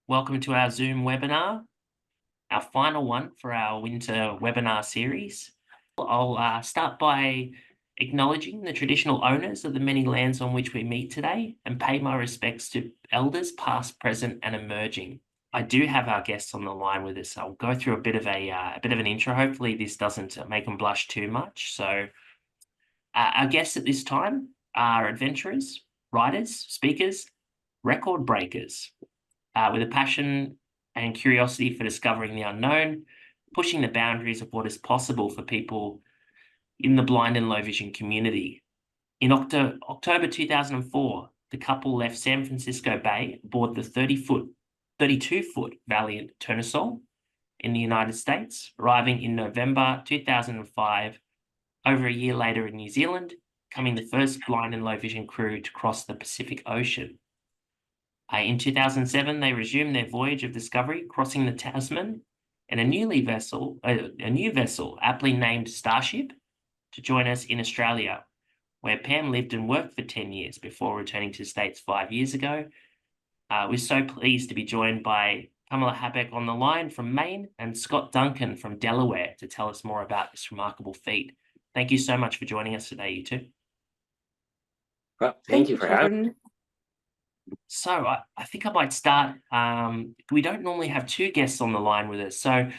Welcome to our Zoom webinar, our final one for our winter webinar series. I'll start by acknowledging the traditional owners of the many lands on which we meet today and pay my respects to elders past, present and emerging. I do have our guests on the line with us. I'll go through a bit of an intro. Hopefully this doesn't make them blush too much. So our guests at this time are adventurers, writers, speakers, record breakers, with a passion and curiosity for discovering the unknown, pushing the boundaries of what is possible for people in the blind and low vision community. In October 2004, the couple left San Francisco Bay aboard the 32-foot Valiant Turnasol in the United States, arriving in November 2005, over a year later in New Zealand, becoming the first blind and low vision crew to cross the Pacific Ocean. In 2007, they resumed their voyage of discovery, crossing the Tasman and a new vessel, aptly named Starship, to join us in Australia, where Pam lived and worked for 10 years before returning to the States 5 years ago. We're so pleased to be joined by Pamela Habek on the line from Maine and Scott Duncan from Delaware to tell us more about this remarkable feat. Thank you so much for joining us today, you two. Well, thank you for having me. So I think I might start. We don't normally have two guests on the line with us, so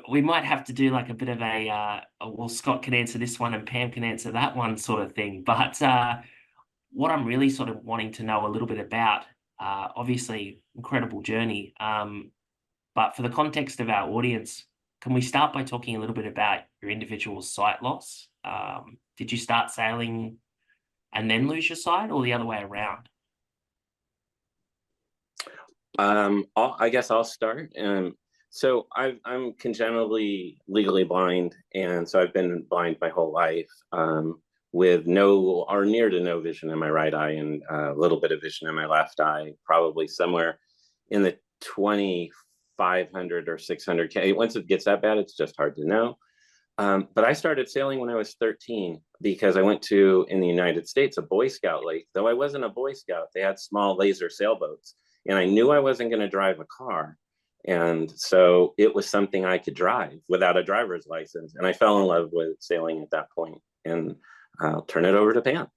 we might have to do like a bit of well, Scott can answer this one and Pam can answer that one sort of thing. But what I'm really sort of wanting to know a little bit about, obviously, incredible journey. But for the context of our audience, can we start by talking a little bit about your individual sight loss? Did you start sailing and then lose your sight, or the other way around? I guess I'll start. So I'm congenitally legally blind, and so I've been blind my whole life, with no or near to no vision in my right eye and a little bit of vision in my left eye, probably somewhere in the 2,500 or 600K. Once it gets that bad, it's just hard to know. But I started sailing when I was 13 because I went to, in the United States, a Boy Scout lake. Though I wasn't a Boy Scout, they had small laser sailboats. And I knew I wasn't going to drive a car. And so it was something I could drive without a driver's license. And I fell in love with sailing at that point. And I'll turn it over to Pam.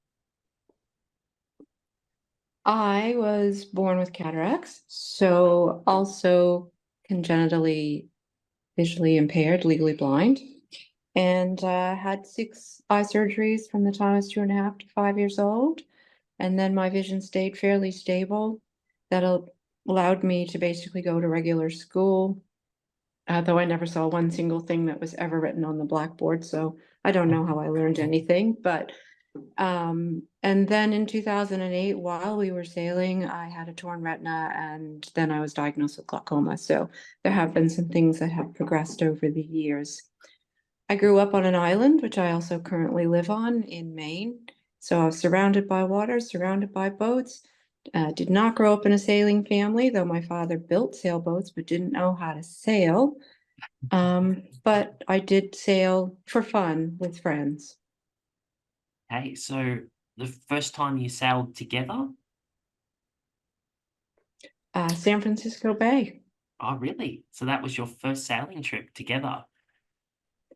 I was born with cataracts, so also congenitally visually impaired, legally blind, and had 6 eye surgeries from the time I was 2.5 to 5 years old. And then my vision stayed fairly stable. That allowed me to basically go to regular school, though I never saw one single thing that was ever written on the blackboard, so I don't know how I learned anything. But and then in 2008, while we were sailing, I had a torn retina, and then I was diagnosed with glaucoma. So there have been some things that have progressed over the years. I grew up on an island, which I also currently live on in Maine. So I was surrounded by water, surrounded by boats. Did not grow up in a sailing family, though my father built sailboats, but didn't know how to sail. But I did sail for fun with friends. Hey, so the first time you sailed together? San Francisco Bay. Oh, really? So that was your first sailing trip together?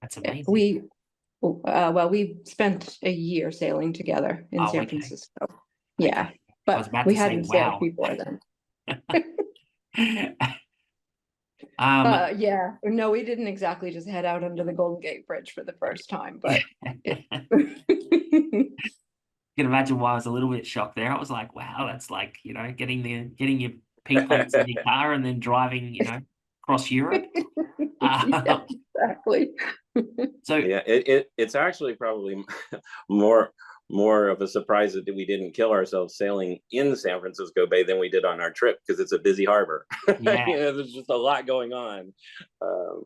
That's amazing. We spent a year sailing together in San Francisco. Yeah, okay. But we hadn't sailed before then. Yeah, no, we didn't exactly just head out under the Golden Gate Bridge for the first time, but you can imagine why I was a little bit shocked there. I was like, wow, that's like, getting your P plates in your car and then driving, across Europe. Yeah, exactly. So yeah, it's actually probably more of a surprise that we didn't kill ourselves sailing in San Francisco Bay than we did on our trip, because it's a busy harbor. Yeah. There's just a lot going on.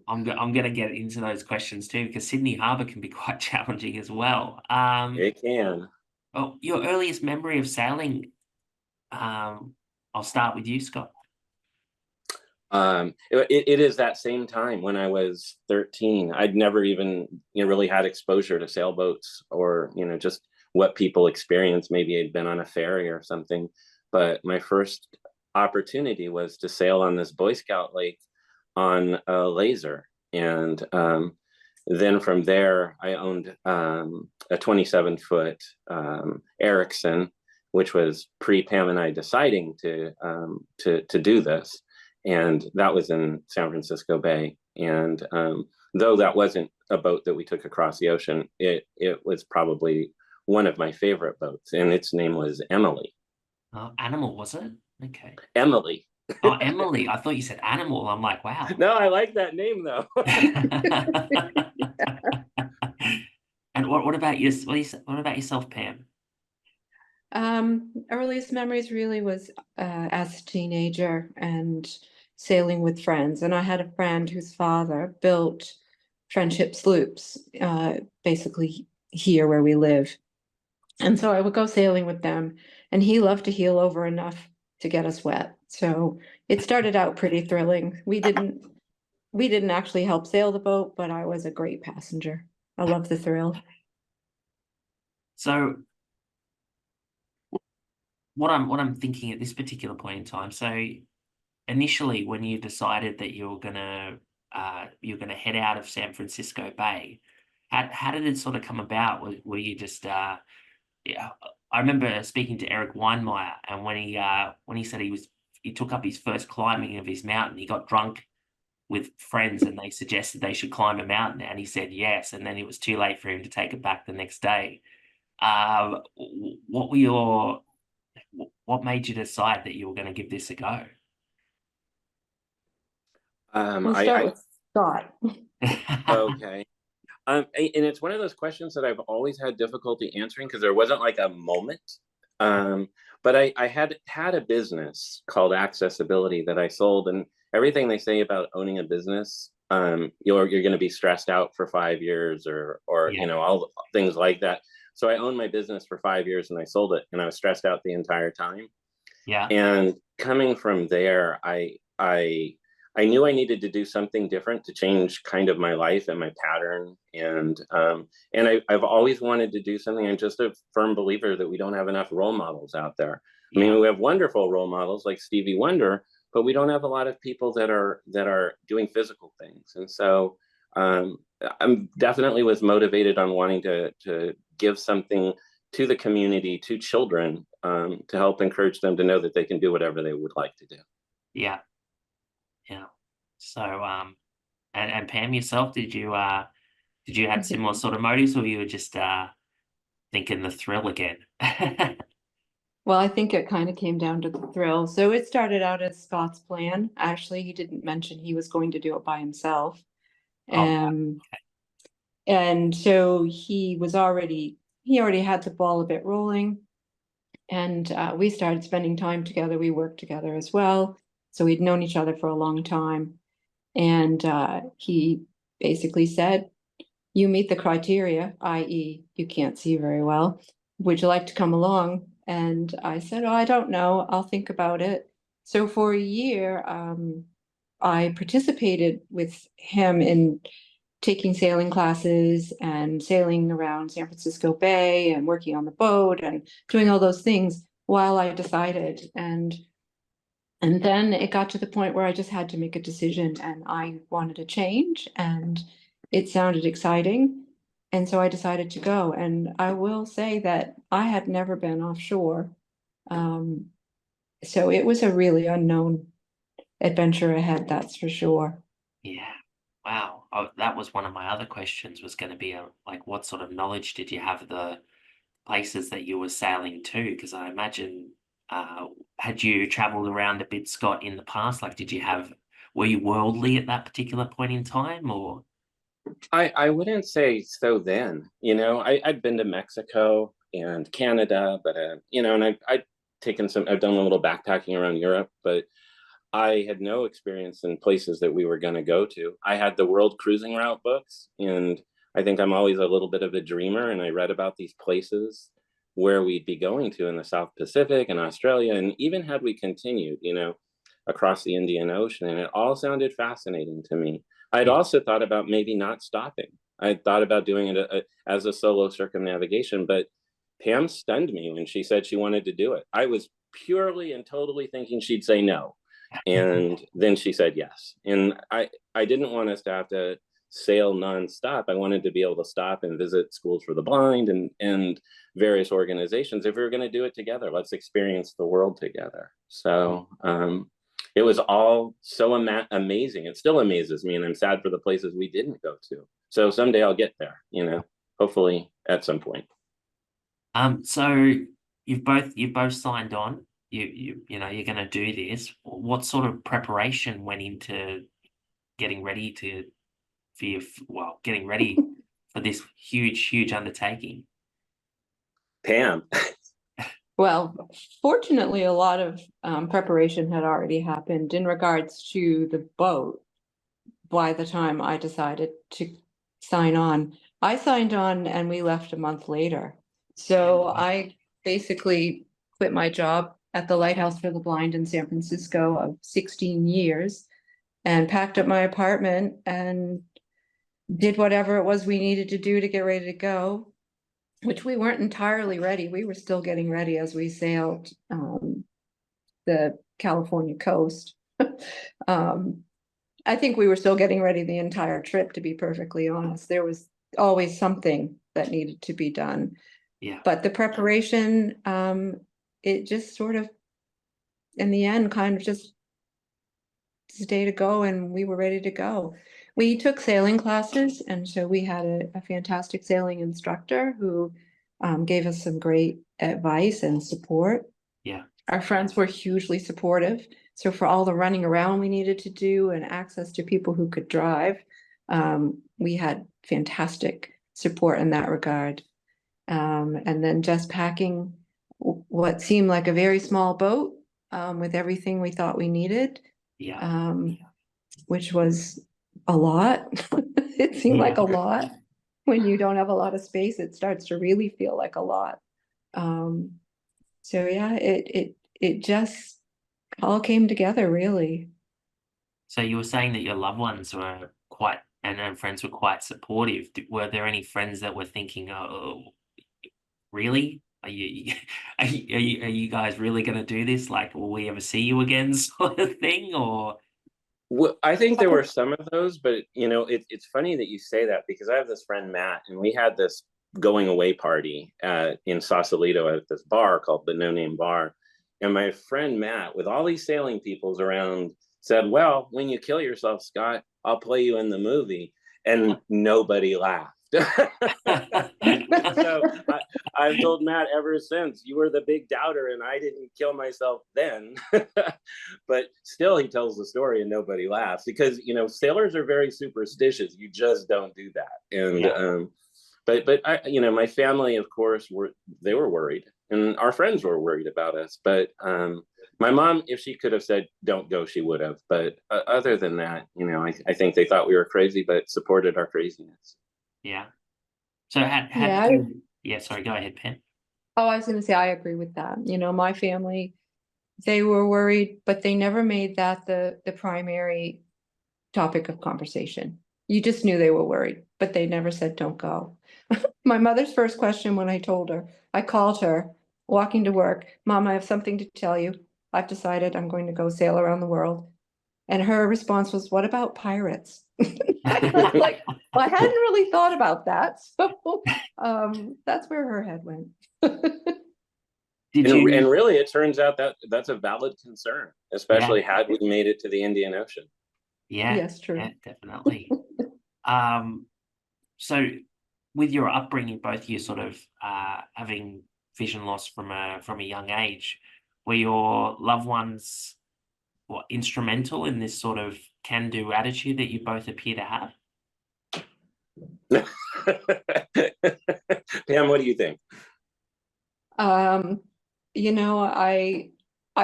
I'm going to get into those questions too, because Sydney Harbour can be quite challenging as well. It can. Oh, your earliest memory of sailing, I'll start with you, Scott. It is that same time when I was 13. I'd never even really had exposure to sailboats, or just what people experience. Maybe I'd been on a ferry or something, but my first opportunity was to sail on this Boy Scout lake on a laser. And then from there, I owned a 27-foot Ericsson, which was pre-Pam and I deciding to do this. And that was in San Francisco Bay. And though that wasn't a boat that we took across the ocean, it was probably one of my favorite boats, and its name was Emily. Oh, animal, was it? Okay. Emily. Oh, Emily. I thought you said animal. I'm like, wow. No, I like that name though. And what about you? What about yourself, Pam? Earliest memories really was as a teenager and sailing with friends. And I had a friend whose father built friendship sloops, basically here where we live. And so I would go sailing with them, and he loved to heel over enough to get us wet. So it started out pretty thrilling. We didn't actually help sail the boat, but I was a great passenger. I love the thrill. So what I'm thinking at this particular point in time, so initially when you decided that you're gonna head out of San Francisco Bay, how did it sort of come about? Were you just yeah, I remember speaking to Eric Weinmeier, and when he said he took up his first climbing of his mountain, he got drunk with friends and they suggested they should climb a mountain, and he said yes, and then it was too late for him to take it back the next day. What were your what made you decide that you were going to give this a go? We'll start with Scott. Okay. And it's one of those questions that I've always had difficulty answering because there wasn't like a moment. But I had a business called Accessibility that I sold, and everything they say about owning a business, you're going to be stressed out for 5 years or Yeah. you know, all things like that. So I owned my business for 5 years and I sold it, and I was stressed out the entire time. Yeah. And coming from there, I knew I needed to do something different to change kind of my life and my pattern. And I've always wanted to do something. I'm just a firm believer that we don't have enough role models out there. I mean, we have wonderful role models like Stevie Wonder, but we don't have a lot of people that are doing physical things. And so I'm definitely was motivated on wanting to give something to the community, to children, to help encourage them to know that they can do whatever they would like to do. Yeah. Yeah. So and Pam, yourself, did you have similar sort of motives, or you were just thinking the thrill again? Well, I think it kind of came down to the thrill. So it started out as Scott's plan. Actually, he didn't mention he was going to do it by himself. Oh, And so he already had the ball a bit rolling. And we started spending time together. We worked together as well. So we'd known each other for a long time. And he basically said, you meet the criteria, i.e., you can't see very well. Would you like to come along? And I said, oh, I don't know. I'll think about it. So for a year, I participated with him in taking sailing classes and sailing around San Francisco Bay and working on the boat and doing all those things while I decided. And then it got to the point where I just had to make a decision, and I wanted a change, and it sounded exciting. And so I decided to go. And I will say that I had never been offshore. So it was a really unknown adventure ahead, that's for sure. yeah. Wow. Oh, that was one of my other questions, was going to be like, what sort of knowledge did you have of the places that you were sailing to? Because I imagine, had you traveled around a bit, Scott, in the past? Like, were you worldly at that particular point in time, or? I wouldn't say so then. You know, I'd been to Mexico and Canada, but you know, and I've done a little backpacking around Europe, but I had no experience in places that we were going to go to. I had the World Cruising Route books, and I think I'm always a little bit of a dreamer, and I read about these places where we'd be going to in the South Pacific and Australia, and even had we continued, you know, across the Indian Ocean, and it all sounded fascinating to me. I'd also thought about maybe not stopping. I thought about doing it as a solo circumnavigation, but Pam stunned me when she said she wanted to do it. I was purely and totally thinking she'd say no. And then she said yes. And I didn't want us to have to sail nonstop. I wanted to be able to stop and visit schools for the blind and various organizations. If we were going to do it together, let's experience the world together. So it was all so amazing. It still amazes me, and I'm sad for the places we didn't go to. So someday I'll get there, you know, hopefully at some point. So you've both signed on. You know you're going to do this. What sort of preparation went into getting ready getting ready for this huge undertaking? Pam. Well, fortunately, a lot of preparation had already happened in regards to the boat by the time I decided to sign on. I signed on and we left a month later. So I basically quit my job at the Lighthouse for the Blind in San Francisco of 16 years and packed up my apartment and did whatever it was we needed to do to get ready to go, which we weren't entirely ready. We were still getting ready as we sailed the California coast. I think we were still getting ready the entire trip, to be perfectly honest. There was always something that needed to be done. Yeah. But the preparation, it just sort of, in the end, kind of just day to go, and we were ready to go. We took sailing classes, and so we had a fantastic sailing instructor who gave us some great advice and support. Yeah. Our friends were hugely supportive. So for all the running around we needed to do and access to people who could drive, we had fantastic support in that regard. And then just packing what seemed like a very small boat with everything we thought we needed, Yeah. which was a lot. It seemed like a lot. When you don't have a lot of space, it starts to really feel like a lot. So yeah, it just all came together, really. So you were saying that your loved ones were quite and friends were quite supportive. Were there any friends that were thinking, "Oh, really? Are you are you guys really going to do this? Like, will we ever see you again?" sort of thing, or? Well, I think there were some of those, but you know, it's funny that you say that because I have this friend Matt, and we had this going away party in Sausalito at this bar called the No Name Bar, and my friend Matt, with all these sailing peoples around, said, "Well, when you kill yourself, Scott, I'll play you in the movie," and nobody laughed. So I've told Matt ever since, you were the big doubter and I didn't kill myself then. But still he tells the story and nobody laughs because, you know, sailors are very superstitious. You just don't do that. And but I, you know, my family, of course, were worried, and our friends were worried about us. But my mom, if she could have said don't go, she would have. But other than that, you know, I think they thought we were crazy, but supported our craziness. Yeah. So sorry, go ahead, Pam. Oh, I was going to say, I agree with that. You know, my family, they were worried, but they never made that the primary topic of conversation. You just knew they were worried, but they never said, don't go. My mother's first question when I called her walking to work, Mom, I have something to tell you. I've decided I'm going to go sail around the world. And her response was, what about pirates? I was like, well, I hadn't really thought about that. So that's where her head went. And really, it turns out that that's a valid concern, especially had we made it to the Indian Ocean. Yeah. Yes, true. Yeah, definitely. So with your upbringing, both you sort of having vision loss from a young age, were your loved ones instrumental in this sort of can-do attitude that you both appear to have? Pam, what do you think? You know, I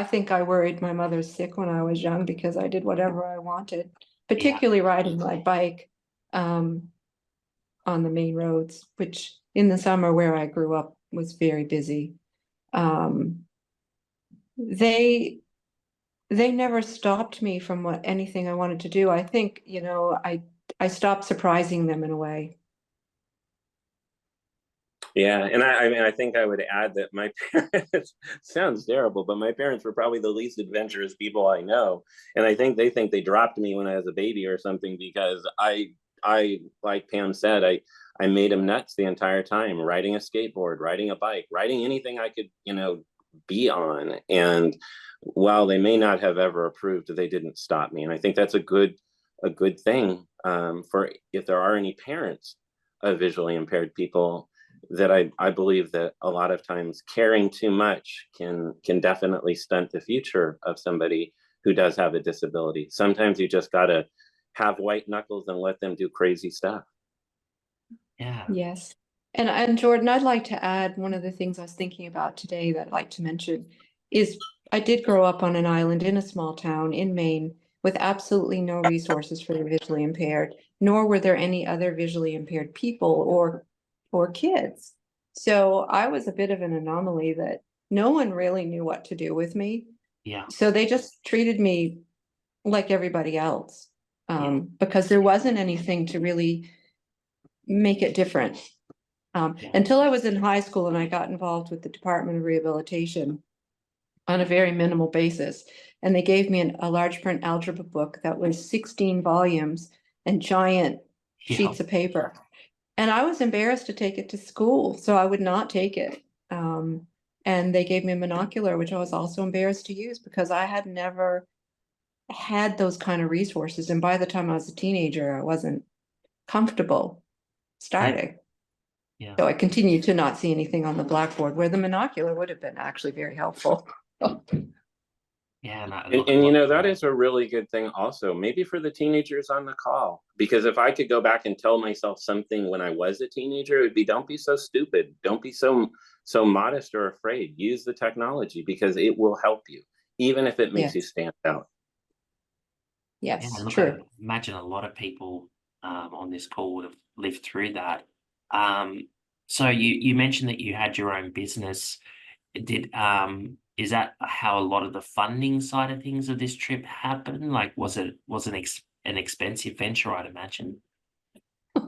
think I worried my mother sick when I was young because I did whatever I wanted, particularly riding my bike on the main roads, which in the summer where I grew up was very busy. They never stopped me from anything I wanted to do. I think, you know, I stopped surprising them in a way. Yeah, and I mean, I think I would add that my parents sounds terrible, but my parents were probably the least adventurous people I know, and I think they dropped me when I was a baby or something because I like Pam said, I made them nuts the entire time, riding a skateboard, riding a bike, riding anything I could, be on. And while they may not have ever approved, they didn't stop me, and I think that's a good thing for if there are any parents of visually impaired people that I believe that a lot of times caring too much can definitely stunt the future of somebody who does have a disability. Sometimes you just gotta have white knuckles and let them do crazy stuff. Yeah. Yes. And Jordan, I'd like to add one of the things I was thinking about today that I'd like to mention is I did grow up on an island in a small town in Maine with absolutely no resources for the visually impaired, nor were there any other visually impaired people or kids. So I was a bit of an anomaly that no one really knew what to do with me. Yeah. So they just treated me like everybody else, Yeah. because there wasn't anything to really make it different. Yeah. Until I was in high school and I got involved with the Department of Rehabilitation on a very minimal basis. And they gave me a large print algebra book that was 16 volumes and giant Yeah. sheets of paper. And I was embarrassed to take it to school, so I would not take it. And they gave me a monocular, which I was also embarrassed to use because I had never had those kind of resources. And by the time I was a teenager, I wasn't comfortable starting. Yeah. So I continued to not see anything on the blackboard where the monocular would have been actually very helpful. Yeah. And And that is a really good thing also, maybe for the teenagers on the call, because if I could go back and tell myself something when I was a teenager, it would be don't be so stupid, don't be so modest or afraid. Use the technology because it will help you, even if it makes you Yes, stand out. Yeah, yes, look, I true. imagine a lot of people on this call would have lived through that. Um, so you mentioned that you had your own business. Is that how a lot of the funding side of things of this trip happened? Like, was an expensive venture, I'd imagine?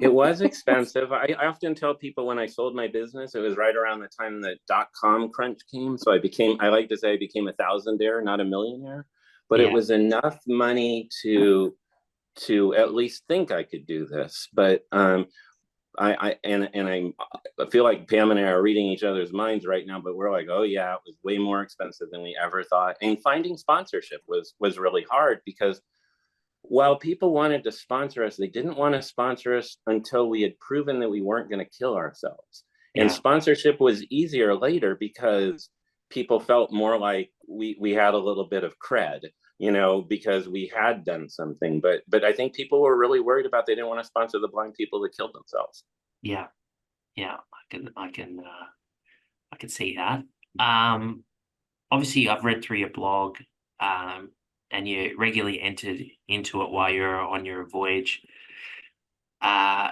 It was expensive. I often tell people when I sold my business, it was right around the time that .com crunch came. So I like to say I became a thousandaire, not a millionaire, but it Yeah, was enough money to at least think I could do this. But I feel like Pam and I are reading each other's minds right now, but we're like, oh yeah, it was way more expensive than we ever thought. And finding sponsorship was really hard because while people wanted to sponsor us, they didn't want to sponsor us until we had proven that we weren't going to kill ourselves. And yeah, sponsorship was easier later because people felt more like we had a little bit of cred, because we had done something. But I think people were really worried about they didn't want to sponsor the blind people that killed themselves. yeah, yeah. I can see that. Um, Obviously, I've read through your blog, um, and you regularly entered into it while you're on your voyage. Uh,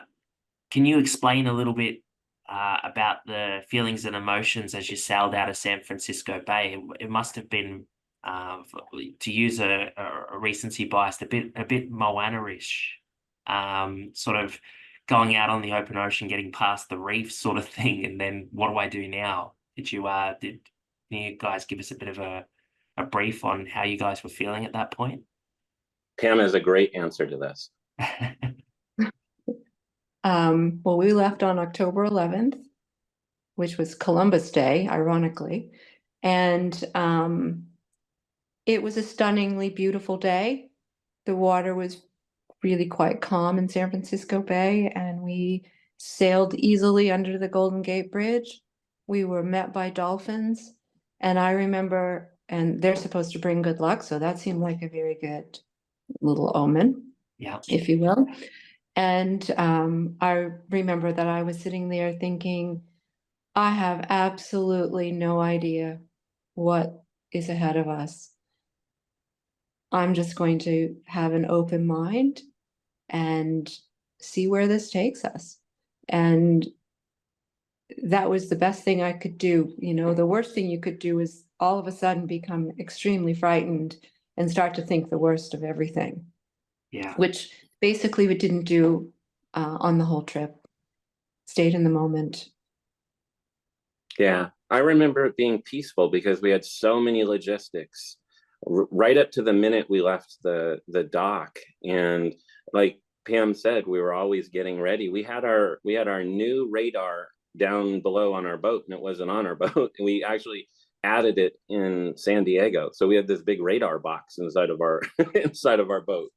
can you explain a little bit about the feelings and emotions as you sailed out of San Francisco Bay? It must have been, to use a recency bias, a bit Moana-ish, sort of going out on the open ocean, getting past the reef, sort of thing, and then what do I do now? Did you guys give us a bit of a brief on how you guys were feeling at that point? Pam has a great answer to this. Well, we left on October 11th, which was Columbus Day, ironically. And it was a stunningly beautiful day. The water was really quite calm in San Francisco Bay, and we sailed easily under the Golden Gate Bridge. We were met by dolphins, and I remember, and they're supposed to bring good luck, so that seemed like a very good little omen, Yeah, if you will. And I remember that I was sitting there thinking, I have absolutely no idea what is ahead of us. I'm just going to have an open mind and see where this takes us. And that was the best thing I could do. The worst thing you could do is all of a sudden become extremely frightened and start to think the worst of everything, yeah, which basically we didn't do on the whole trip. Stayed in the moment. Yeah, I remember it being peaceful because we had so many logistics right up to the minute we left the dock. And like Pam said, we were always getting ready. We had our new radar down below on our boat, and it wasn't on our boat. And we actually added it in San Diego. So we had this big radar box inside of our inside of our boat.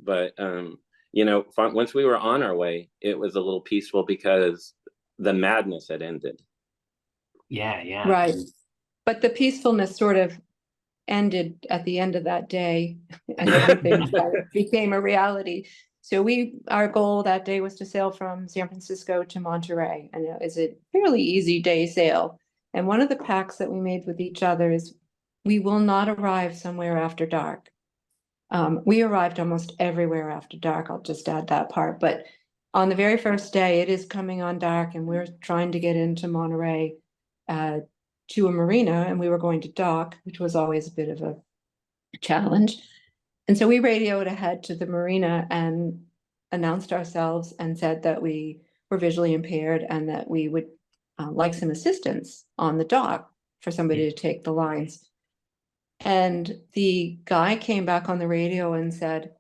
But once we were on our way, it was a little peaceful because the madness had ended. Yeah, yeah. Right. But the peacefulness sort of ended at the end of that day and everything kind of became a reality. So our goal that day was to sail from San Francisco to Monterey, and it was a fairly easy day sail. And one of the pacts that we made with each other is we will not arrive somewhere after dark. We arrived almost everywhere after dark. I'll just add that part. But on the very first day, it is coming on dark, and we're trying to get into Monterey to a marina, and we were going to dock, which was always a bit of a challenge. And so we radioed ahead to the marina and announced ourselves and said that we were visually impaired and that we would like some assistance on the dock for somebody to take the lines. And the guy came back on the radio and said,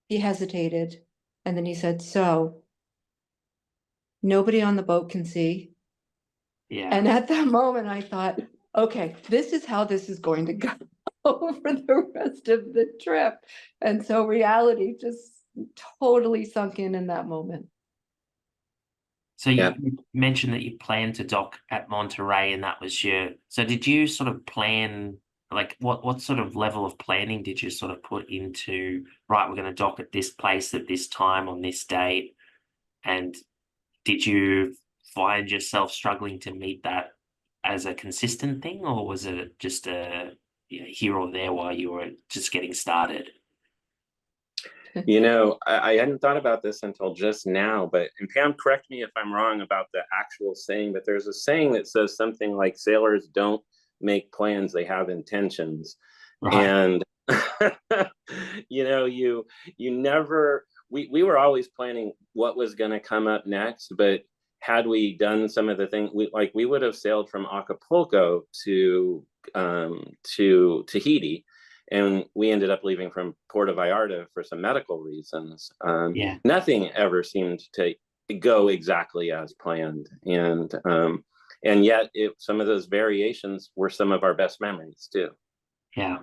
he hesitated, and then he said, "So nobody on the boat can see?" Yeah. And at that moment, I thought, okay, this is how this is going to go for the rest of the trip. And so reality just totally sunk in that moment. So you Yeah. mentioned that you planned to dock at Monterey, and that was so did you sort of plan, like what sort of level of planning did you sort of put into, right, we're going to dock at this place at this time on this date? And did you find yourself struggling to meet that as a consistent thing, or was it just here or there while you were just getting started? I hadn't thought about this until just now, and Pam, correct me if I'm wrong about the actual saying, but there's a saying that says something like sailors don't make plans, they have intentions. Right. And you never, we were always planning what was going to come up next, but had we done some of the things, we would have sailed from Acapulco to Tahiti, and we ended up leaving from Puerto Vallarta for some medical reasons. Yeah. Nothing ever seemed to go exactly as planned, and yet some of those variations were some of our best memories too. Yeah.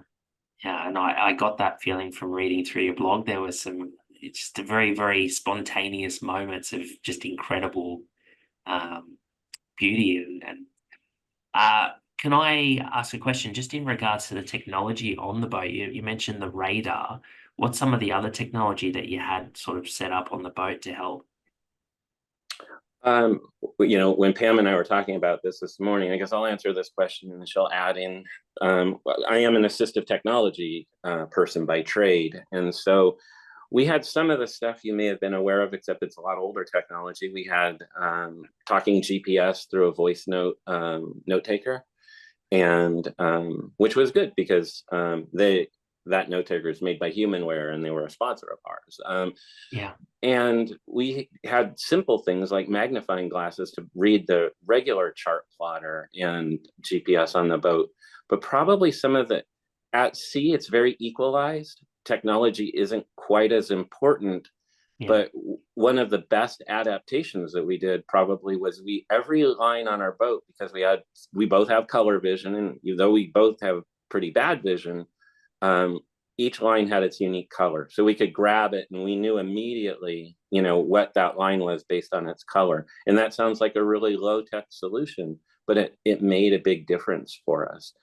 Yeah, and I got that feeling from reading through your blog. There was it's just a very, very spontaneous moments of just incredible beauty. And can I ask a question just in regards to the technology on the boat? You mentioned the radar. What's some of the other technology that you had sort of set up on the boat to help? When Pam and I were talking about this morning, I guess I'll answer this question and she'll add in. I am an assistive technology person by trade. And so we had some of the stuff you may have been aware of, except it's a lot older technology. We had talking GPS through a voice note taker, and which was good because that note taker is made by Humanware, and they were a sponsor of ours. Yeah. And we had simple things like magnifying glasses to read the regular chart plotter and GPS on the boat. But probably at sea, it's very equalized. Technology isn't quite as important. Yeah. But one of the best adaptations that we did probably was every line on our boat, because we both have color vision, and though we both have pretty bad vision, each line had its unique color. So we could grab it and we knew immediately, what that line was based on its color. And that sounds like a really low-tech solution, but it made a big difference for us.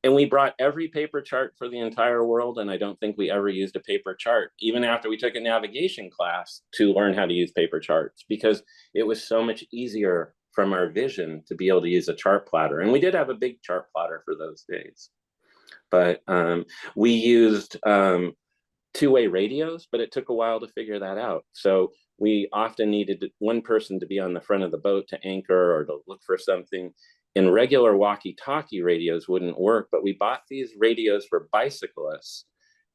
And we brought every paper chart for the entire world, and I don't think we ever used a paper chart, even after we took a navigation class to learn how to use paper charts, because it was so much easier from our vision to be able to use a chart plotter. And we did have a big chart plotter for those days. But we used two-way radios, but it took a while to figure that out. So we often needed one person to be on the front of the boat to anchor or to look for something. And regular walkie-talkie radios wouldn't work, but we bought these radios for bicyclists,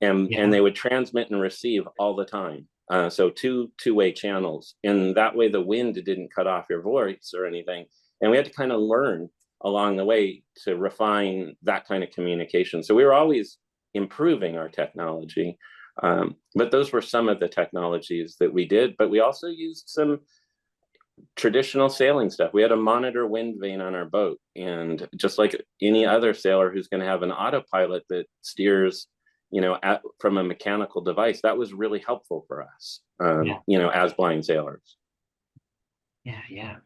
and they would transmit and receive all the time. So two-way channels, and that way the wind didn't cut off your voice or anything. And we had to kind of learn along the way to refine that kind of communication. So we were always improving our technology. But those were some of the technologies that we did. But we also used some traditional sailing stuff. We had a monitor wind vane on our boat. And just like any other sailor who's going to have an autopilot that steers, from a mechanical device, that was really helpful for us, as blind sailors. Yeah.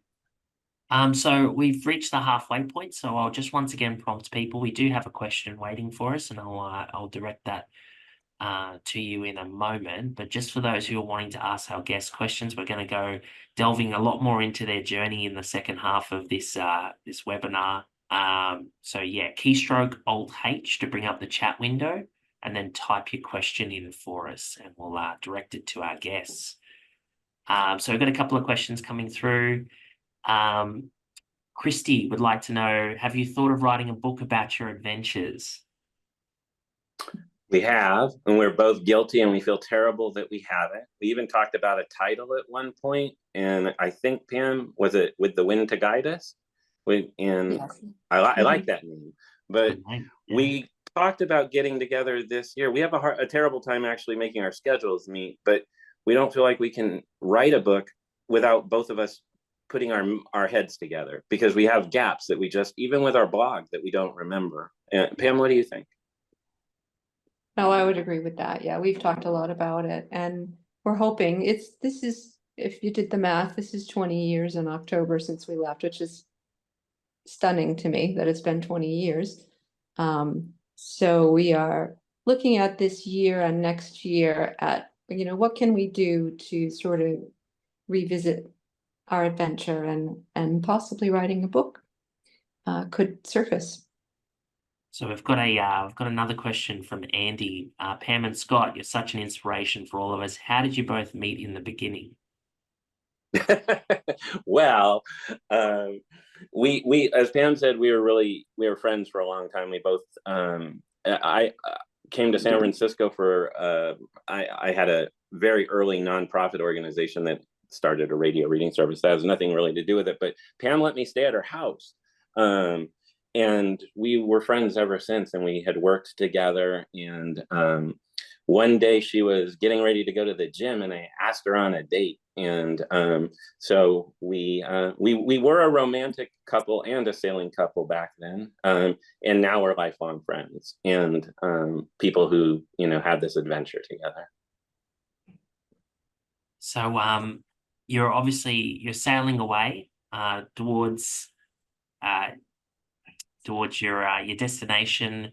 So we've reached the halfway point. So I'll just once again prompt people. We do have a question waiting for us, and I'll direct that to you in a moment. But just for those who are wanting to ask our guest questions, we're going to go delving a lot more into their journey in the second half of this this webinar. So yeah, keystroke Alt H to bring up the chat window, and then type your question in for us, and we'll direct it to our guests. So we've got a couple of questions coming through. Christy would like to know, have you thought of writing a book about your adventures? We have, and we're both guilty, and we feel terrible that we haven't. We even talked about a title at one point, and I think, Pam, was it With the Wind to Guide Us? Yes. I like that name. But Yeah. we talked about getting together this year. We have a terrible time actually making our schedules meet, but we don't feel like we can write a book without both of us putting our heads together, because we have gaps that we just, even with our blog, that we don't remember. And Pam, what do you think? No, I would agree with that. Yeah, we've talked a lot about it, and we're hoping if you did the math, this is 20 years in October since we left, which is stunning to me that it's been 20 years. So we are looking at this year and next year at, what can we do to sort of revisit our adventure, and possibly writing a book could surface. So we've got another question from Andy. Pam and Scott, you're such an inspiration for all of us. How did you both meet in the beginning? Well, we as Pam said, we were friends for a long time. We both I came to San Francisco for I had a very early nonprofit organization that started a radio reading service. That has nothing really to do with it, but Pam let me stay at her house. And we were friends ever since, and we had worked together. And one day she was getting ready to go to the gym, and I asked her on a date. And so we were a romantic couple and a sailing couple back then. And now we're lifelong friends, and people who, had this adventure together. So you're sailing away towards your destination.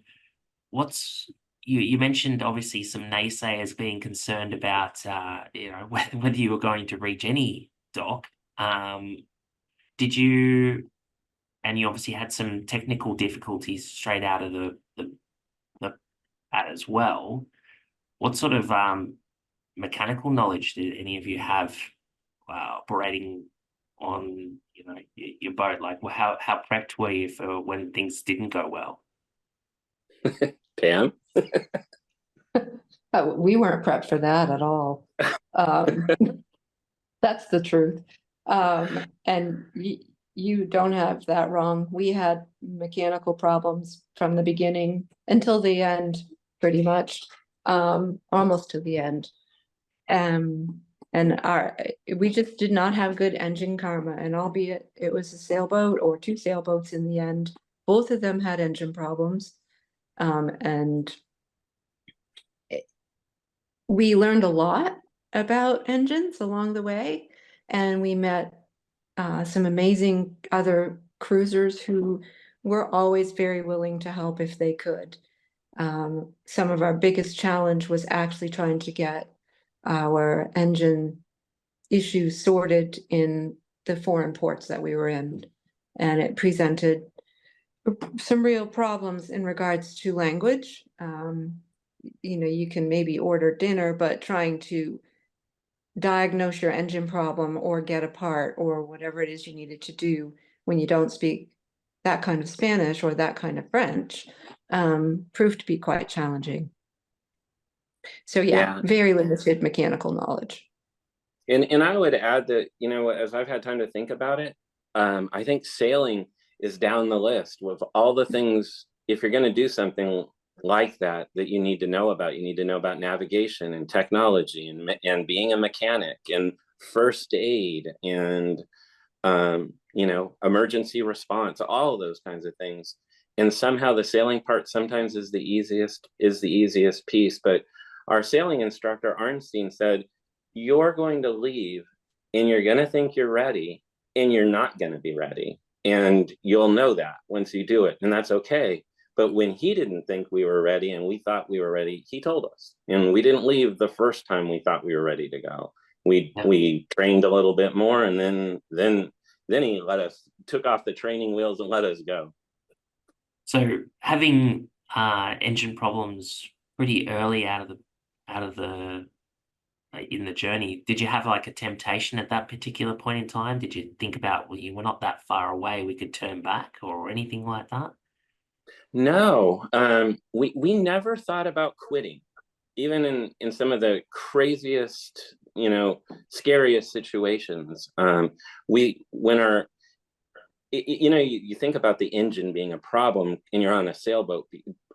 You mentioned obviously some naysayers being concerned about whether you were going to reach any dock. Did you? And you obviously had some technical difficulties straight out of the that as well. What sort of mechanical knowledge did any of you have operating on your boat? Like, how prepped were you for when things didn't go well? Pam? We weren't prepped for that at all. That's the truth. And you don't have that wrong. We had mechanical problems from the beginning until the end, pretty much, almost to the end. And we just did not have good engine karma, and albeit it was a sailboat or two sailboats in the end, both of them had engine problems. And we learned a lot about engines along the way, and we met some amazing other cruisers who were always very willing to help if they could. Some of our biggest challenge was actually trying to get our engine issues sorted in the foreign ports that we were in, and it presented some real problems in regards to language. You can maybe order dinner, but trying to diagnose your engine problem or get a part or whatever it is you needed to do when you don't speak that kind of Spanish or that kind of French proved to be quite challenging. So yeah, very limited mechanical knowledge. And I would add that, as I've had time to think about it, I think sailing is down the list with all the things. If you're going to do something like that, that you need to know about, you need to know about navigation and technology and being a mechanic and first aid and emergency response, all of those kinds of things. And somehow the sailing part sometimes is the easiest piece. But our sailing instructor, Arnstein, said, you're going to leave and you're going to think you're ready and you're not going to be ready. And you'll know that once you do it. And that's okay. But when he didn't think we were ready and we thought we were ready, he told us. And we didn't leave the first time we thought we were ready to go. We trained a little bit more, and then he took off the training wheels and let us go. So having engine problems pretty early out of the in the journey, did you have like a temptation at that particular point in time? Did you think about, well, you were not that far away, we could turn back or anything like that? No, we never thought about quitting, even in some of the craziest, scariest situations. You think about the engine being a problem and you're on a sailboat.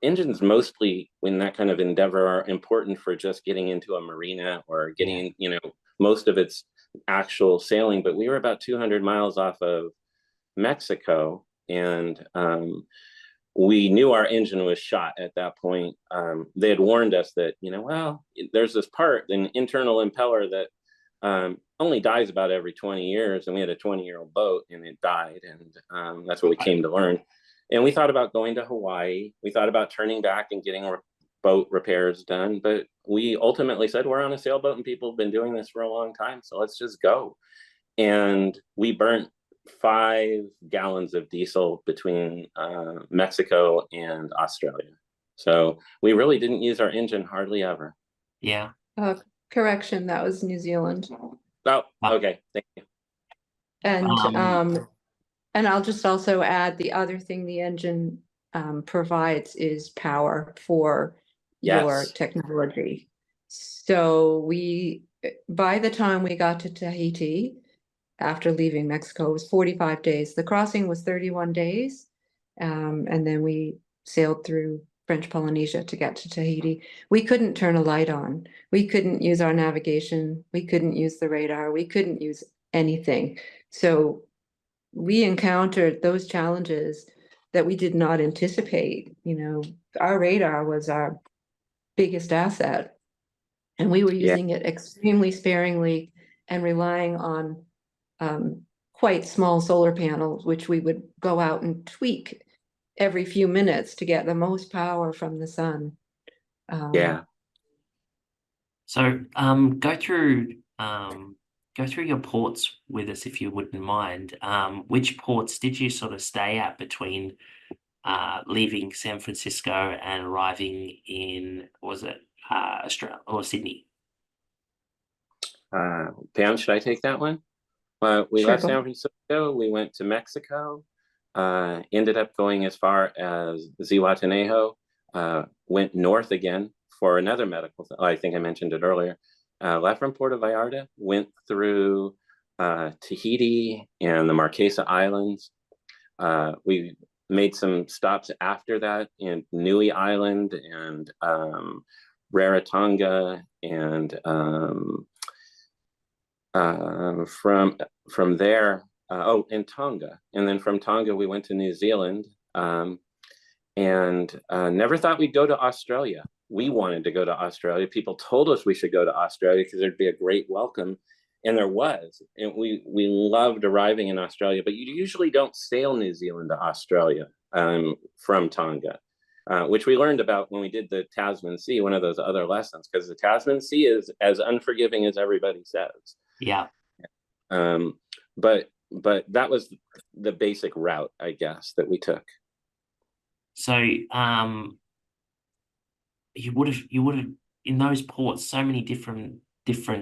Engines mostly, in that kind of endeavor, are important for just getting into a marina or getting, most of its actual sailing. But we were about 200 miles off of Mexico, and we knew our engine was shot at that point. They had warned us that, there's this part, an internal impeller that only dies about every 20 years. And we had a 20-year-old boat and it died. And that's what we came to learn. And we thought about going to Hawaii. We thought about turning back and getting boat repairs done. But we ultimately said, we're on a sailboat and people have been doing this for a long time. So let's just go. And we burnt 5 gallons of diesel between Mexico and Australia. So we really didn't use our engine hardly ever. Yeah. Correction, that was New Zealand. Oh, okay. Thank you. And I'll just also add, the other thing the engine provides is power for your technology. So by the time we got to Tahiti, after leaving Mexico, it was 45 days. The crossing was 31 days. And then we sailed through French Polynesia to get to Tahiti. We couldn't turn a light on. We couldn't use our navigation. We couldn't use the radar. We couldn't use anything. So we encountered those challenges that we did not anticipate. Our radar was our biggest asset, and we were using it extremely sparingly and relying on quite small solar panels, which we would go out and tweak every few minutes to get the most power from the sun. So go through your ports with us, if you wouldn't mind. Which ports did you sort of stay at between leaving San Francisco and arriving in, was it Australia or Sydney? Pam, should I take that one? We left San Francisco, we went to Mexico, ended up going as far as Zihuatanejo, went north again for another medical, I think I mentioned it earlier, left from Puerto Vallarta, went through Tahiti and the Marquesa Islands. We made some stops after that in Nui Island and Rarotonga, and from there, in Tonga. And then from Tonga, we went to New Zealand, and never thought we'd go to Australia. We wanted to go to Australia. People told us we should go to Australia because there'd be a great welcome. And there was. And we loved arriving in Australia, but you usually don't sail New Zealand to Australia from Tonga, which we learned about when we did the Tasman Sea, one of those other lessons, because the Tasman Sea is as unforgiving as everybody says. Yeah. But that was the basic route, I guess, that we took. So you would have in those ports, so many different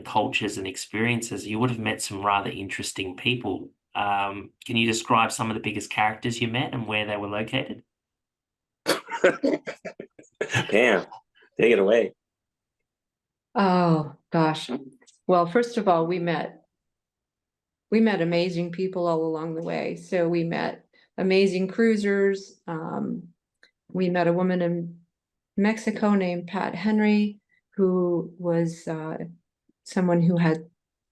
cultures and experiences, you would have met some rather interesting people. Can you describe some of the biggest characters you met and where they were located? Pam, take it away. Oh gosh. Well, first of all, we met we met amazing people all along the way. So we met amazing cruisers. We met a woman in Mexico named Pat Henry, who was someone who had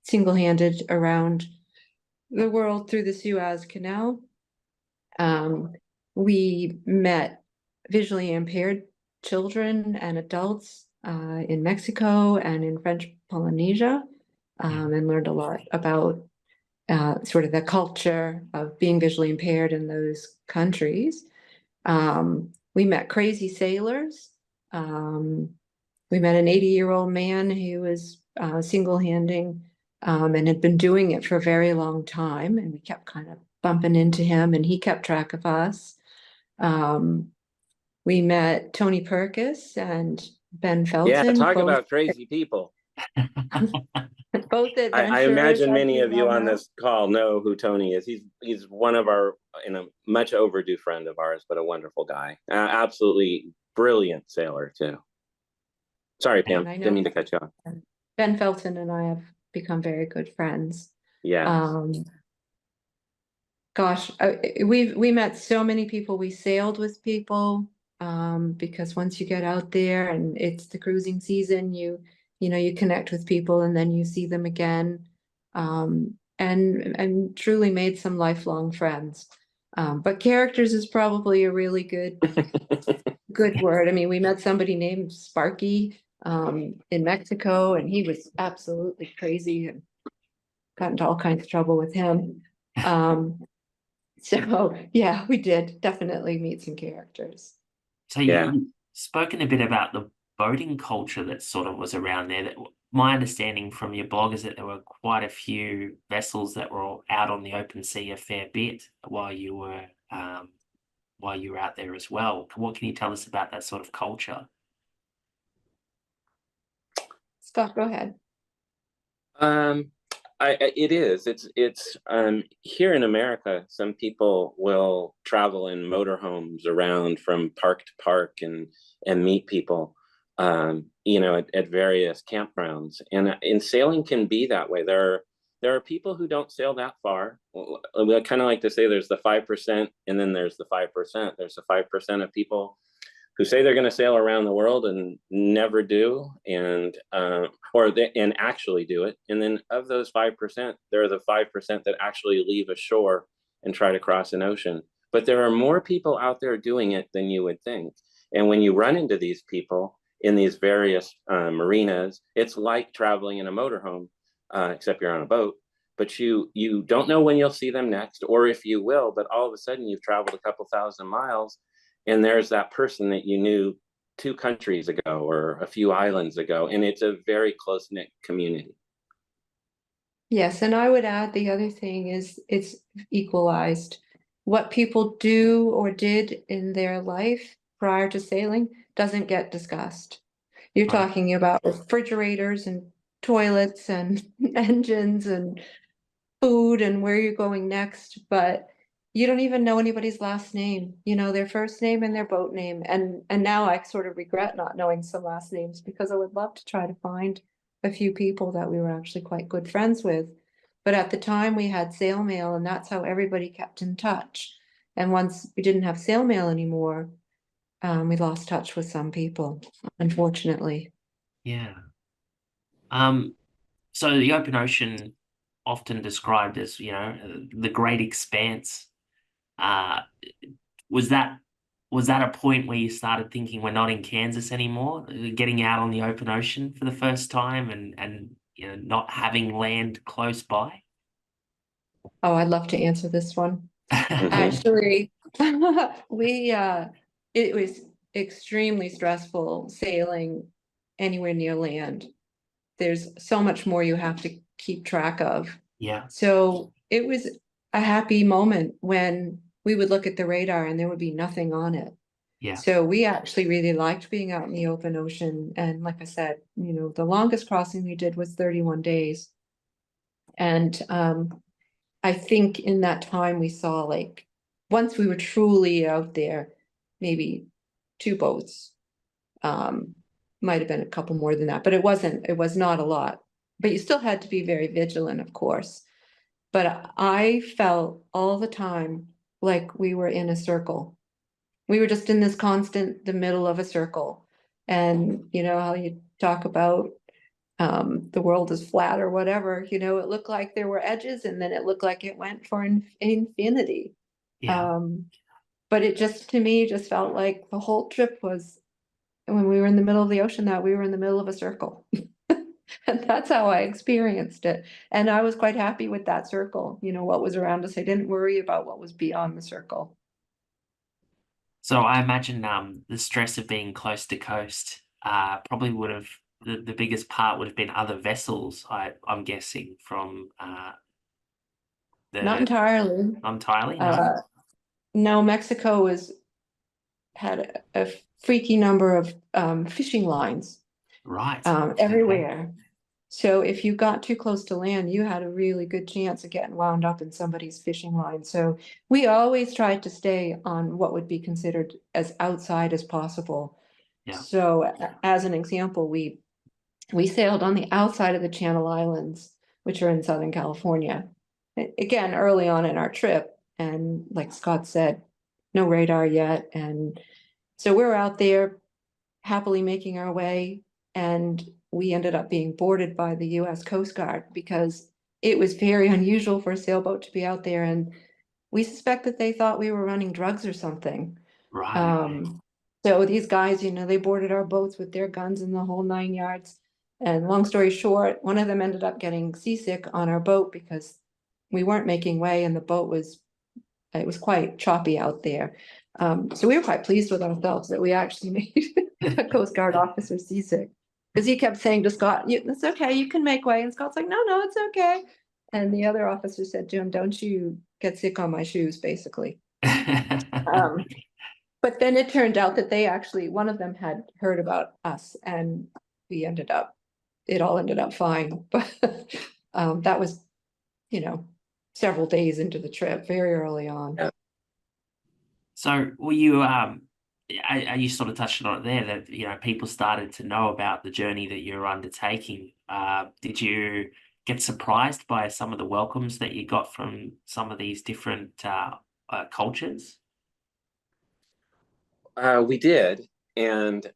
single-handed around the world through the Suez Canal. We met visually impaired children and adults in Mexico and in French Polynesia, and learned a lot about sort of the culture of being visually impaired in those countries. We met crazy sailors. We met an 80-year-old man who was single-handing and had been doing it for a very long time. And we kept kind of bumping into him, and he kept track of us. We met Tony Perkis and Ben Yeah, Felton, talk both, about crazy people. both I adventurers, imagine as many we of you all on know. this call know who Tony is. He's one of our, a much overdue friend of ours, but a wonderful guy. Absolutely brilliant sailor too. Sorry, Pam, And I didn't know mean to cut you off. Ben Felton and I have become very good friends. Yeah. Gosh, we met so many people. We sailed with people because once you get out there and it's the cruising season, you know you connect with people and then you see them again, and truly made some lifelong friends. But characters is probably a really good word. I mean, we met somebody named Sparky in Mexico, and he was absolutely crazy and got into all kinds of trouble with him. So yeah, we did definitely meet some characters. So Yeah. you've spoken a bit about the boating culture that sort of was around there. That my understanding from your blog is that there were quite a few vessels that were out on the open sea a fair bit while you were out there as well. What can you tell us about that sort of culture? Scott, go ahead. It is. It's here in America, some people will travel in motorhomes around from park to park and meet people, at various campgrounds. And sailing can be that way. There are people who don't sail that far. I kind of like to say there's the 5%, and then there's the 5%. There's the 5% of people who say they're going to sail around the world and never do, and actually do it. And then of those 5%, there are the 5% that actually leave a shore and try to cross an ocean. But there are more people out there doing it than you would think. And when you run into these people in these various marinas, it's like traveling in a motorhome, except you're on a boat. But you don't know when you'll see them next, or if you will. But all of a sudden, you've traveled a couple thousand miles, and there's that person that you knew 2 countries ago or a few islands ago, and it's a very close-knit community. Yes, and I would add the other thing is it's equalized. What people do or did in their life prior to sailing doesn't get discussed. You're Right. talking about refrigerators and toilets and engines and food and where you're going next, but you don't even know anybody's last name. You know their first name and their boat name. And now I sort of regret not knowing some last names because I would love to try to find a few people that we were actually quite good friends with. But at the time we had sail mail, and that's how everybody kept in touch. And once we didn't have sail mail anymore, we lost touch with some people, unfortunately. Yeah. So the open ocean, often described as, the great expanse. Uh, was that a point where you started thinking we're not in Kansas anymore, getting out on the open ocean for the first time and not having land close by? Oh, I'd love to answer this one. Mhm. Actually, it was extremely stressful sailing anywhere near land. There's so much more you have to keep track of. Yeah, So it was a happy moment when we would look at the radar and there would be nothing on it. yeah, So we actually really liked being out in the open ocean. And like I said, the longest crossing we did was 31 days. And I think in that time we saw, like, once we were truly out there, maybe 2 boats. Might have been a couple more than that, but it was not a lot. But you still had to be very vigilant, of course. but I felt all the time like we were in a circle. We were just in this constant, the middle of a circle. And you know how you talk about the world is flat or whatever, you know, it looked like there were edges and then it looked like it went for infinity. Yeah. Um, but it just, to me, just felt like the whole trip was, when we were in the middle of the ocean, that we were in the middle of a circle. And that's how I experienced it. And I was quite happy with that circle, you know, what was around us. I didn't worry about what was beyond the circle. So I imagine the stress of being close to coast probably would have the biggest part would have been other vessels, I'm guessing, from Not the entirely. not entirely, no? Uh, no, Mexico had a freaky number of fishing lines Right. Okay. everywhere. So if you got too close to land, you had a really good chance of getting wound up in somebody's fishing line. So we always tried to stay on what would be considered as outside as possible. Yeah. So as an example, we sailed on the outside of the Channel Islands, which are in Southern California. Again, early on in our trip, and like Scott said, no radar yet. And so we're out there happily making our way, and we ended up being boarded by the US Coast Guard because it was very unusual for a sailboat to be out there, and we suspect that they thought we were running drugs or something. Right. Okay. So these guys, you know, they boarded our boats with their guns in the whole 9 yards. And long story short, one of them ended up getting seasick on our boat because we weren't making way and the boat was, it was quite choppy out there. So we were quite pleased with ourselves that we actually made a Coast Guard officer seasick. Because he kept saying to Scott, "It's okay, you can make way." And Scott's like, "No, it's okay." And the other officer said to him, "Don't you get sick on my shoes," basically. Um, but then it turned out that they actually, one of them had heard about us, and it all ended up fine. But that was, you know, several days into the trip, very early on. Yeah. So were you you sort of touched on it there that people started to know about the journey that you're undertaking. Did you get surprised by some of the welcomes that you got from some of these different cultures? We did, and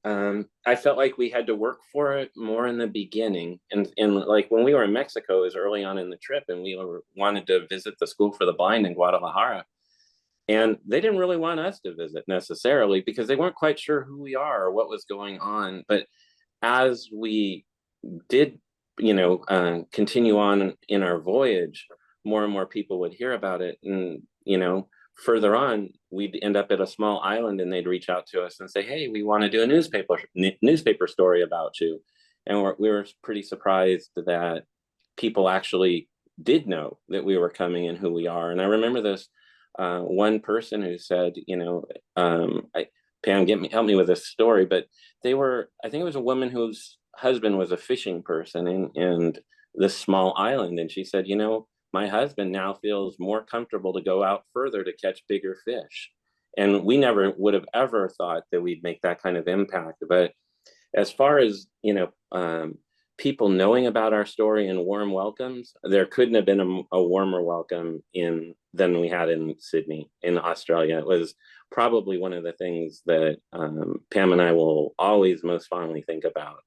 I felt like we had to work for it more in the beginning. And like when we were in Mexico, it was early on in the trip, and wanted to visit the School for the Blind in Guadalajara. And they didn't really want us to visit necessarily because they weren't quite sure who we are or what was going on. But as we did, continue on in our voyage, more and more people would hear about it. And, further on, we'd end up at a small island and they'd reach out to us and say, "Hey, we want to do a newspaper story about you." And we were pretty surprised that people actually did know that we were coming and who we are. And I remember this one person who said, Pam, help me with this story, but I think it was a woman whose husband was a fishing person in this small island. And she said, my husband now feels more comfortable to go out further to catch bigger fish. And we never would have ever thought that we'd make that kind of impact. But as far as, people knowing about our story and warm welcomes, there couldn't have been a warmer welcome than we had in Sydney, in Australia. It was probably one of the things that Pam and I will always most fondly think about.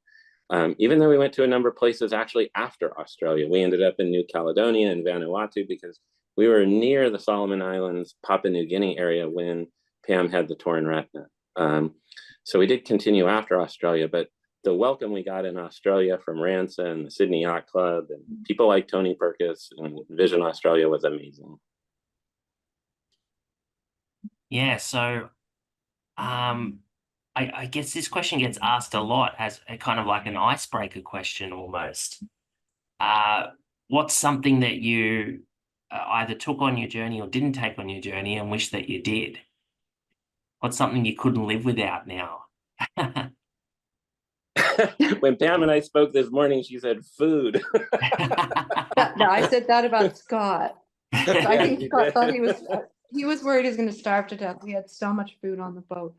Even though we went to a number of places actually after Australia, we ended up in New Caledonia and Vanuatu because we were near the Solomon Islands, Papua New Guinea area when Pam had the torn retina. So we did continue after Australia, but the welcome we got in Australia from Ransa and the Sydney Yacht Club and people like Tony Perkis and Vision Australia was amazing. Yeah, so I guess this question gets asked a lot as a kind of like an icebreaker question almost. What's something that you either took on your journey or didn't take on your journey and wish that you did? What's something you couldn't live without now? When Pam and I spoke this morning, she said food. No, I said that about Scott. I think Scott thought he was worried he was going to starve to death. We had so much food on the boat.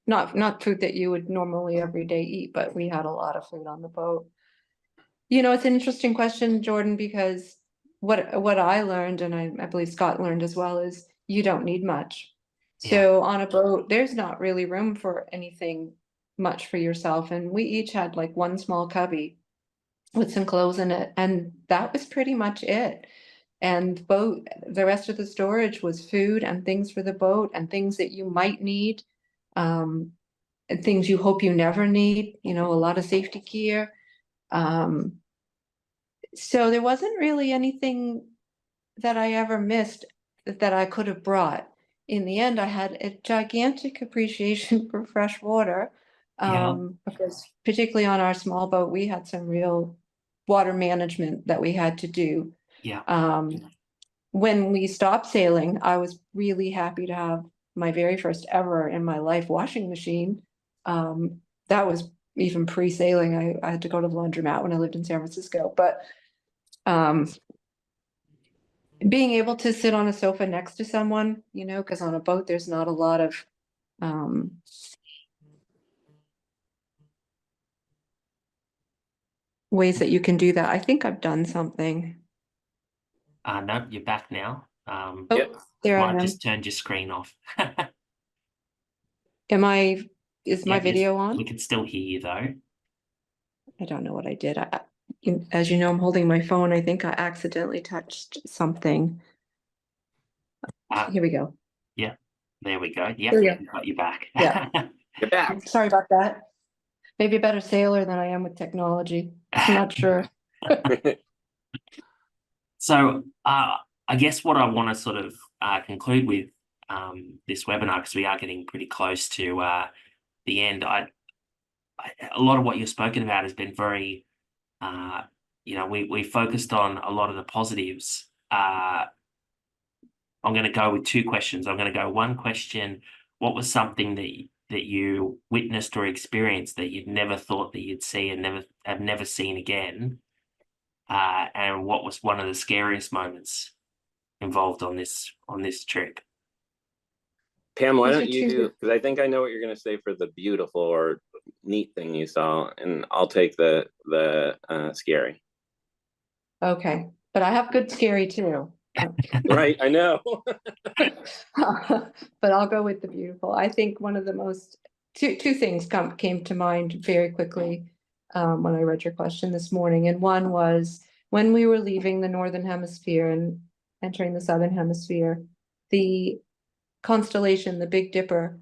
Not food that you would normally every day eat, but we had a lot of food on the boat. It's an interesting question, Jordan, because what I learned, and I believe Scott learned as well, is you don't need much. Yeah. So on a boat, there's not really room for anything much for yourself. And we each had like one small cubby with some clothes in it, and that was pretty much it. And the rest of the storage was food and things for the boat and things that you might need, and things you hope you never need, a lot of safety gear. So there wasn't really anything that I ever missed that I could have brought. In the end, I had a gigantic appreciation for fresh water. Yeah. Because particularly on our small boat, we had some real water management that we had to do. Yeah. When we stopped sailing, I was really happy to have my very first ever in my life washing machine. That was even pre-sailing. I had to go to the laundromat when I lived in San Francisco, but being able to sit on a sofa next to someone, because on a boat, there's not a lot of ways that you can do that. I think I've done something. No, you're back now. Oh, Yep. there I Might am. just turned your screen off. Is my Yeah, video we on? can still hear you though. I don't know what I did. As you know, I'm holding my phone. I think I accidentally touched something. Here we go. Yeah, there we go. Yeah, There we go. we got you back. Yeah. You're back. Sorry about that. Maybe a better sailor than I am with technology. I'm not sure. So I guess what I want to sort of conclude with this webinar, because we are getting pretty close to the end. A lot of what you've spoken about has been very, we focused on a lot of the positives. I'm going to go with two questions. I'm going to go one question: what was something that you witnessed or experienced that you'd never thought that you'd see and never seen again? And what was one of the scariest moments involved on this trip? Pam, why These don't are you two- do, because I think I know what you're going to say for the beautiful or neat thing you saw, and I'll take the scary. Okay, but I have good scary too. Right, I know. But I'll go with the beautiful. I think one of the most two things came to mind very quickly when I read your question this morning. And one was when we were leaving the Northern Hemisphere and entering the Southern Hemisphere, the constellation, the Big Dipper,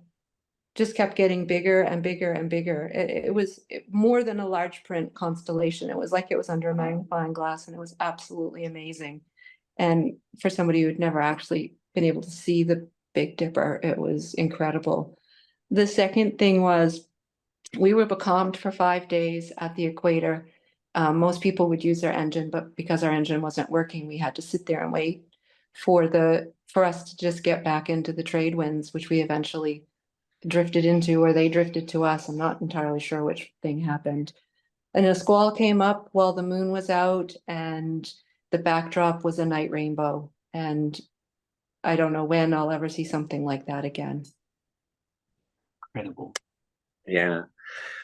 just kept getting bigger and bigger and bigger. It was more than a large print constellation. It was like it was under a magnifying glass, and it was absolutely amazing. And for somebody who had never actually been able to see the Big Dipper, it was incredible. The second thing was we were becalmed for 5 days at the equator. Most people would use their engine, but because our engine wasn't working, we had to sit there and wait for us to just get back into the trade winds, which we eventually drifted into, or they drifted to us. I'm not entirely sure which thing happened. And a squall came up while the moon was out, and the backdrop was a night rainbow. And I don't know when I'll ever see something like that again. Incredible. Yeah.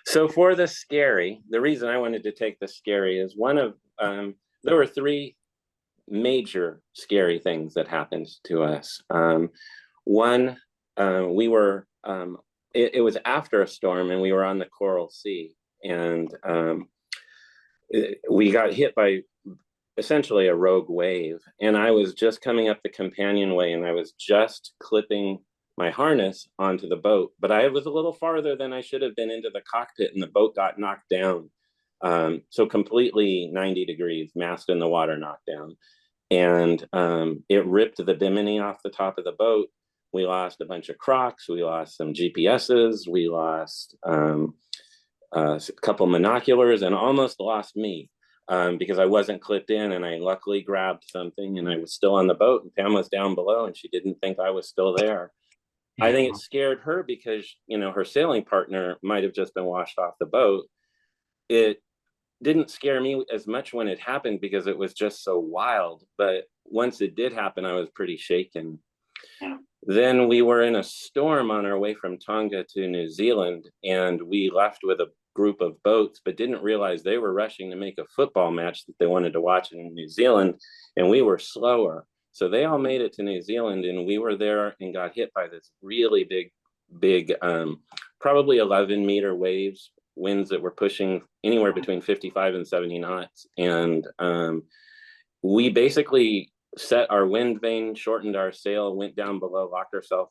So for the scary, the reason I wanted to take the scary is one of, there were three major scary things that happened to us. One, we were, it was after a storm and we were on the Coral Sea, and we got hit by essentially a rogue wave. And I was just coming up the companionway and I was just clipping my harness onto the boat, but I was a little farther than I should have been into the cockpit, and the boat got knocked down. So completely 90 degrees, mast in the water, knocked down. And it ripped the bimini off the top of the boat. We lost a bunch of Crocs. We lost some GPSs. We lost a couple monoculars, and almost lost me because I wasn't clipped in, and I luckily grabbed something, and I was still on the boat, and Pam was down below, and she didn't think I was still there. Yeah. I think it scared her because, her sailing partner might have just been washed off the boat. It didn't scare me as much when it happened because it was just so wild. But once it did happen, I was pretty shaken. Yeah. Then we were in a storm on our way from Tonga to New Zealand, and we left with group of boats, but didn't realize they were rushing to make a football match that they wanted to watch in New Zealand, and we were slower. So they all made it to New Zealand, and we were there and got hit by this really big, probably 11-meter waves, winds that were pushing anywhere between 55 and 70 knots. And we basically set our wind vane, shortened our sail, went down below, locked ourselves,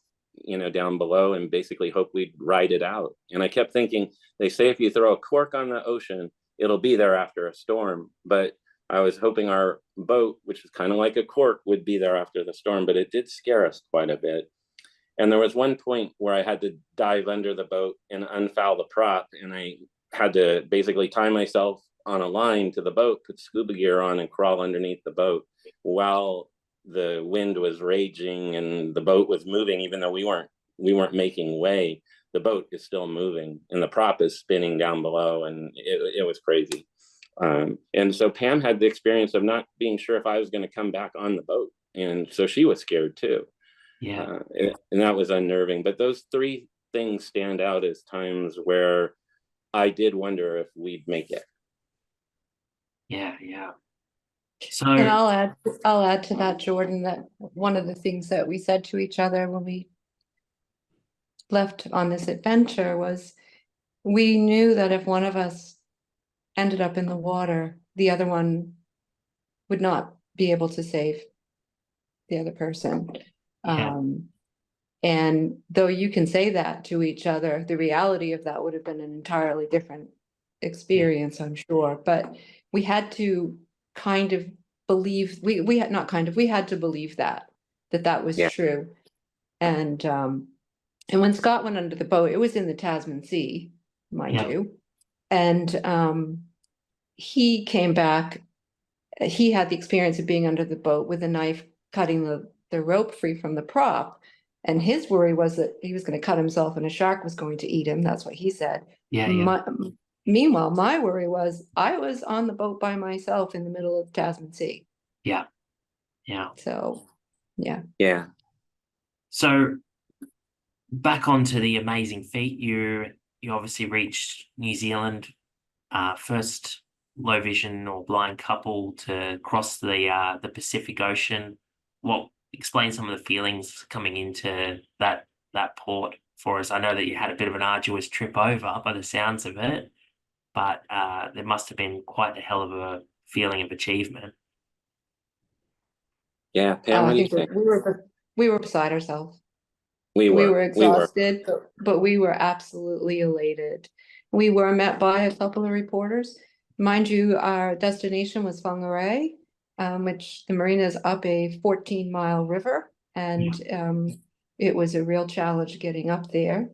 down below, and basically hope we'd ride it out. And I kept thinking, they say if you throw a cork on the ocean, it'll be there after a storm. But I was hoping our boat, which is kind of like a cork, would be there after the storm, but it did scare us quite a bit. And there was one point where I had to dive under the boat and unfoul the prop, and I had to basically tie myself on a line to the boat, put scuba gear on, and crawl underneath the boat while the wind was raging and the boat was moving. Even though we weren't making way, the boat is still moving and the prop is spinning down below, and it was crazy. And so Pam had the experience of not being sure if I was going to come back on the boat, and so she was scared too. Yeah. And that was unnerving. But those three things stand out as times where I did wonder if we'd make it. Yeah. So, And I'll add to that, Jordan, that one of the things that we said to each other when we left on this adventure was we knew that if one of us ended up in the water, the other one would not be able to save the other person. Yeah. And though you can say that to each other, the reality of that would have been an entirely different experience, I'm sure. But we had to kind of believe, we had not kind of, we had to believe that was true. And when Scott went under the boat, it was in the Tasman Sea, mind you. And he came back, he had the experience of being under the boat with a knife cutting the rope free from the prop. And his worry was that he was going to cut himself and a shark was going to eat him. That's what he said. Meanwhile, my worry was I was on the boat by myself in the middle of the Tasman Sea. Yeah. So, yeah. So back onto the amazing feat, you obviously reached New Zealand, first low vision or blind couple to cross the Pacific Ocean. Explain some of the feelings coming into that port for us. I know that you had a bit of an arduous trip over by the sounds of it, but there must have been quite a hell of a feeling of achievement. Yeah, Pam, what do you think? We were beside ourselves. We were exhausted, but we were absolutely elated. We were met by a couple of reporters. Mind you, our destination was Whangarei, which the marina is up a 14-mile river, and it was a real challenge getting up there.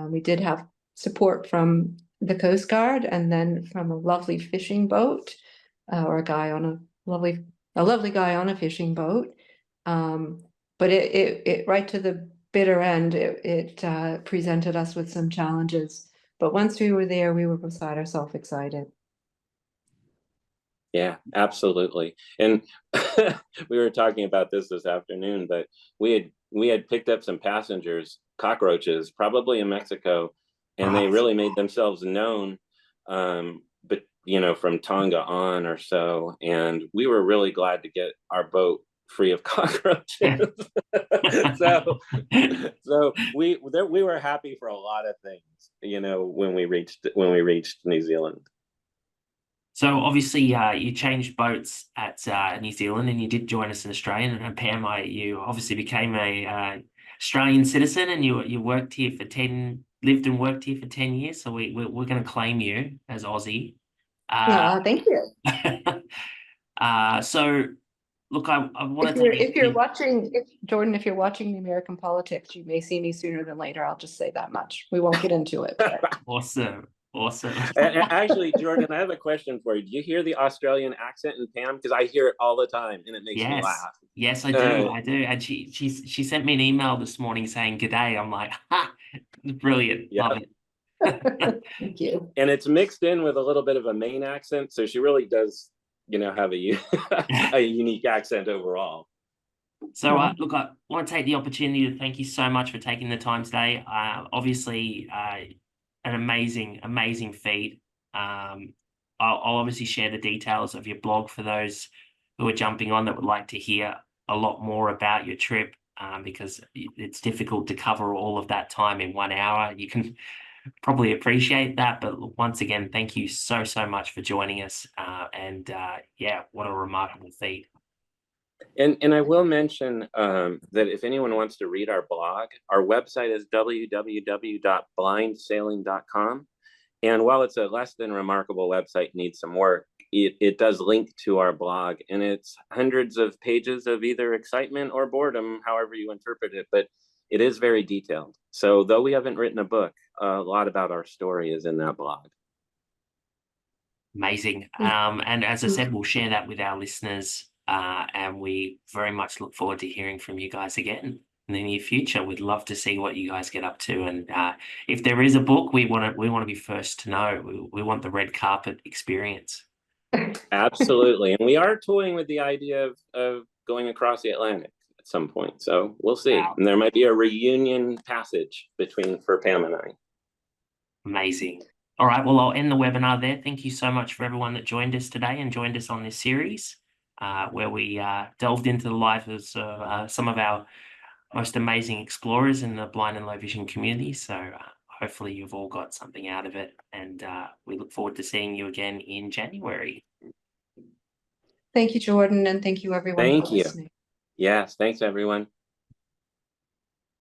We did have support from the Coast Guard and then from a lovely fishing boat, or a lovely guy on a fishing boat. But it right to the bitter end, it presented us with some challenges. But once we were there, we were beside ourselves excited. Yeah, absolutely. And we were talking about this afternoon, but we had picked up some passengers, cockroaches, probably in Mexico, and they really made themselves known, but from Tonga on or so. And we were really glad to get our boat free of cockroaches. so we were happy for a lot of things, when we reached New Zealand. So obviously, you changed boats at New Zealand, and you did join us in Australia. And Pam, you obviously became a Australian citizen, and you worked here lived and worked here for 10 years. So we're going to claim you as Aussie. Thank you. So look, I want to if you're watching the American politics, you may see me sooner than later. I'll just say that much. We won't get into it. Awesome. Actually, Jordan, I have a question for you. Do you hear the Australian accent in Pam? Because I hear it all the time, and it makes me laugh. Yes, I do. And she sent me an email this morning saying "G'day." I'm like, ha, brilliant. Love it. Thank you. And it's mixed in with a little bit of a Maine accent, so she really does, have a unique accent overall. So, look, I want to take the opportunity to thank you so much for taking the time today. Obviously, an amazing feat. I'll obviously share the details of your blog for those who are jumping on that would like to hear a lot more about your trip, because it's difficult to cover all of that time in 1 hour. You can probably appreciate that, but once again, thank you so much for joining us. Yeah, what a remarkable feat. And I will mention that if anyone wants to read our blog, our website is www.blindsailing.com. And while it's a less than remarkable website, needs some work, it does link to our blog, and it's hundreds of pages of either excitement or boredom, however you interpret it, but it is very detailed. So though we haven't written a book, a lot about our story is in that blog. Amazing. And as I said, we'll share that with our listeners, and we very much look forward to hearing from you guys again in the near future. We'd love to see what you guys get up to, and if there is a book, we want to be first to know. We want the red carpet experience. Absolutely, and we are toying with the idea of going across the Atlantic at some point. So we'll see. Wow. And there might be a reunion passage for Pam and I. Amazing. All right, well, I'll end the webinar there. Thank you so much for everyone that joined us today and joined us on this series, where we delved into the lives of some of our most amazing explorers in the blind and low vision community. So hopefully you've all got something out of it, and we look forward to seeing you again in January. Thank you, Jordan, and thank you everyone for listening. Yes, thanks everyone.